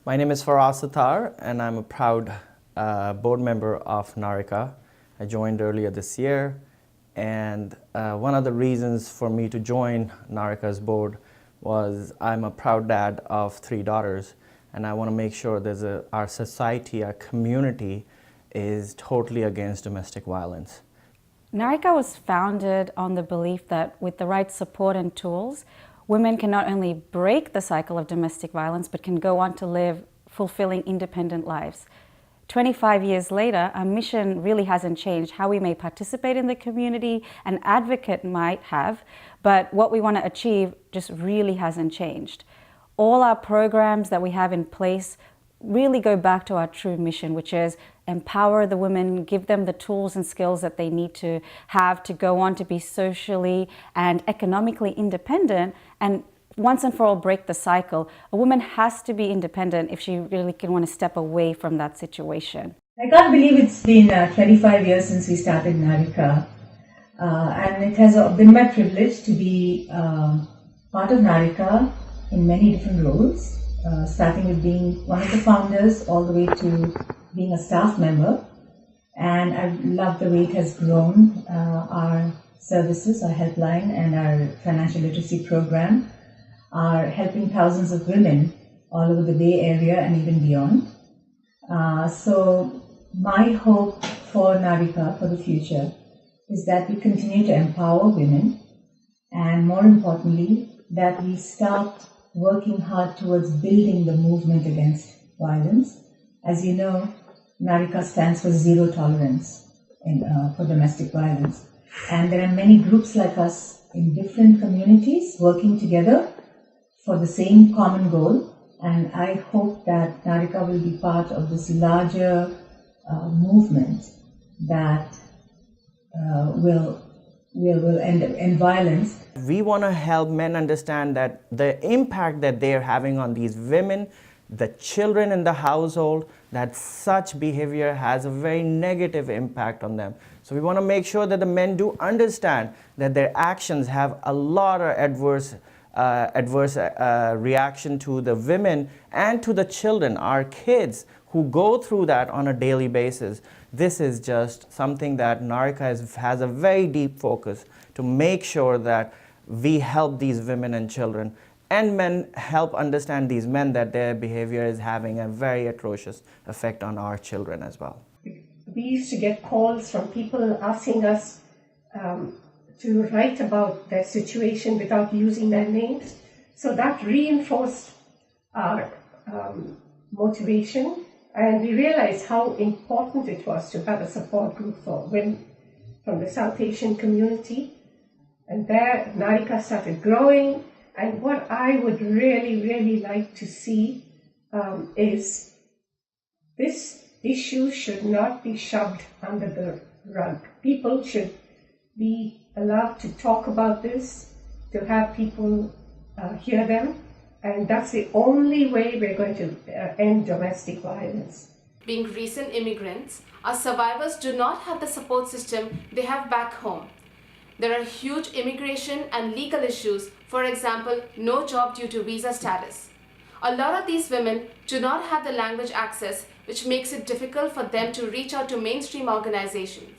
My name is Faraz Sattar, and I'm a proud board member of Narika. I joined earlier this year, and one of the reasons for me to join Narika's board was I'm a proud dad of 3 daughters, and I want to make sure our society, our community is totally against domestic violence. Narika was founded on the belief that with the right support and tools, women can not only break the cycle of domestic violence, but can go on to live fulfilling, independent lives. 25 years later, our mission really hasn't changed. How we may participate in the community, an advocate might have, but what we want to achieve just really hasn't changed. All our programs that we have in place really go back to our true mission, which is empower the women, give them the tools and skills that they need to have to go on to be socially and economically independent, and once and for all break the cycle. A woman has to be independent if she really can want to step away from that situation. I can't believe it's been 25 years since we started Narika, and it has been my privilege to be part of Narika in many different roles. Starting with being one of the founders all the way to being a staff member. And I love the way it has grown. Our services, our helpline and our financial literacy program are helping thousands of women all over the Bay Area and even beyond. So my hope for Narika for the future is that we continue to empower women, and more importantly, that we start working hard towards building the movement against violence. As you know, Narika stands for zero tolerance for domestic violence. And there are many groups like us in different communities working together for the same common goal. And I hope that Narika will be part of this larger movement that will end violence. We want to help men understand that the impact that they're having on these women, the children in the household, that such behavior has a very negative impact on them. So we want to make sure that the men do understand that their actions have a lot of adverse reaction to the women and to the children, our kids, who go through that on a daily basis. This is just something that Narika has a very deep focus to make sure that we help these women and children, and men help understand these men that their behavior is having a very atrocious effect on our children as well. We used to get calls from people asking us to write about their situation without using their names. So that reinforced our motivation And we realized how important it was to have a support group for women from the South Asian community. And there, Narika started growing. And what I would really, really like to see is this issue should not be shoved under the rug. People should be allowed to talk about this, to have people hear them. And that's the only way we're going to end domestic violence. Being recent immigrants, our survivors do not have the support system they have back home. There are huge immigration and legal issues, for example, no job due to visa status. A lot of these women do not have the language access, which makes it difficult for them to reach out to mainstream organizations.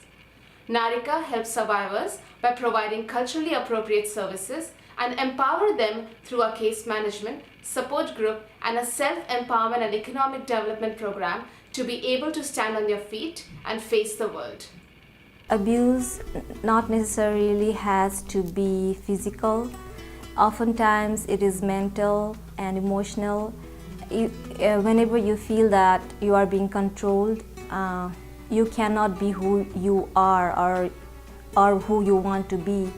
Narika helps survivors by providing culturally appropriate services and empower them through a case management, support group, and a self-empowerment and economic development program to be able to stand on their feet and face the world. Abuse not necessarily has to be physical. Oftentimes it is mental and emotional. Whenever you feel that you are being controlled, you cannot be who you are or who you want to be,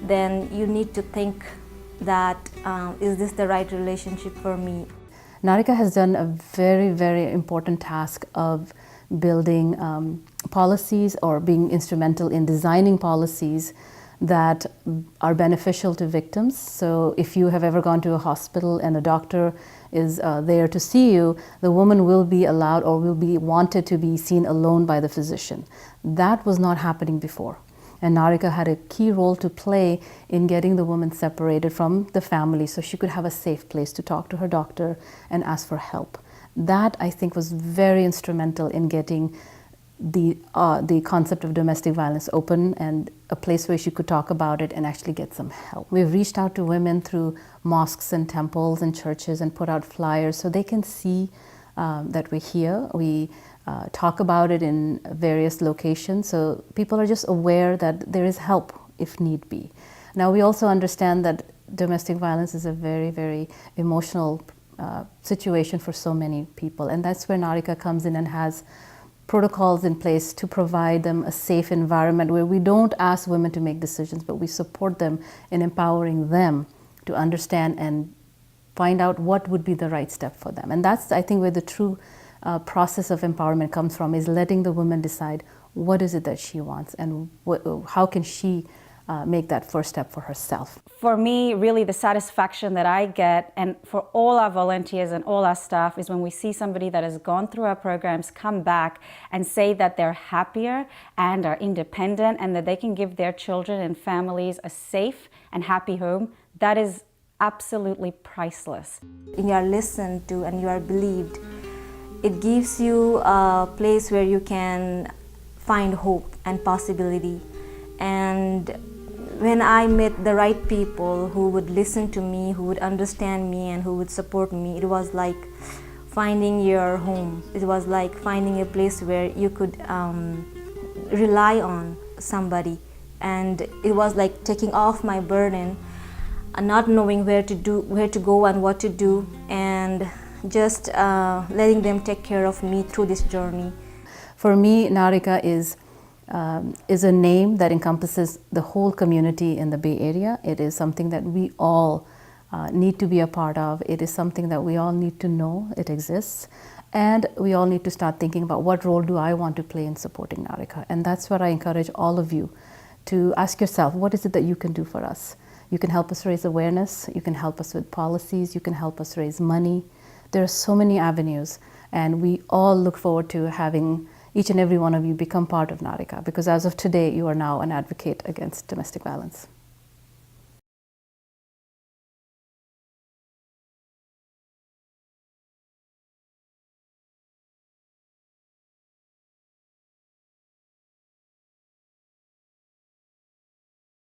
then you need to think that, is this the right relationship for me? Narika has done a very, very important task of building policies or being instrumental in designing policies that are beneficial to victims. So if you have ever gone to a hospital and a doctor is there to see you, the woman will be allowed or will be wanted to be seen alone by the physician. That was not happening before. And Narika had a key role to play in getting the woman separated from the family so she could have a safe place to talk to her doctor and ask for help. That, I think, was very instrumental in getting the concept of domestic violence open and a place where she could talk about it and actually get some help. We've reached out to women through mosques and temples and churches and put out flyers so they can see that we're here. We talk about it in various locations, so people are just aware that there is help if need be. Now, we also understand that domestic violence is a very, very emotional situation for so many people, and that's where Narika comes in and has protocols in place to provide them a safe environment where we don't ask women to make decisions, but we support them in empowering them to understand and find out what would be the right step for them. And that's, I think, where the true process of empowerment comes from, is letting the woman decide what is it that she wants and how can she make that first step for herself. For me, really the satisfaction that I get, and for all our volunteers and all our staff, is when we see somebody that has gone through our programs come back and say that they're happier and are independent and that they can give their children and families a safe and happy home. That is absolutely priceless. You are listened to and you are believed. It gives you a place where you can find hope and possibility. And when I met the right people who would listen to me, who would understand me, and who would support me, it was like finding your home. It was like finding a place where you could rely on somebody. And it was like taking off my burden, not knowing where to go and what to do, and just letting them take care of me through this journey. For me, Narika is a name that encompasses the whole community in the Bay Area. It is something that we all need to be a part of. It is something that we all need to know it exists. And we all need to start thinking about, what role do I want to play in supporting Narika? And that's what I encourage all of you to ask yourself, what is it that you can do for us? You can help us raise awareness, you can help us with policies, you can help us raise money. There are so many avenues, and we all look forward to having each and every one of you become part of Narika, because as of today, you are now an advocate against domestic violence.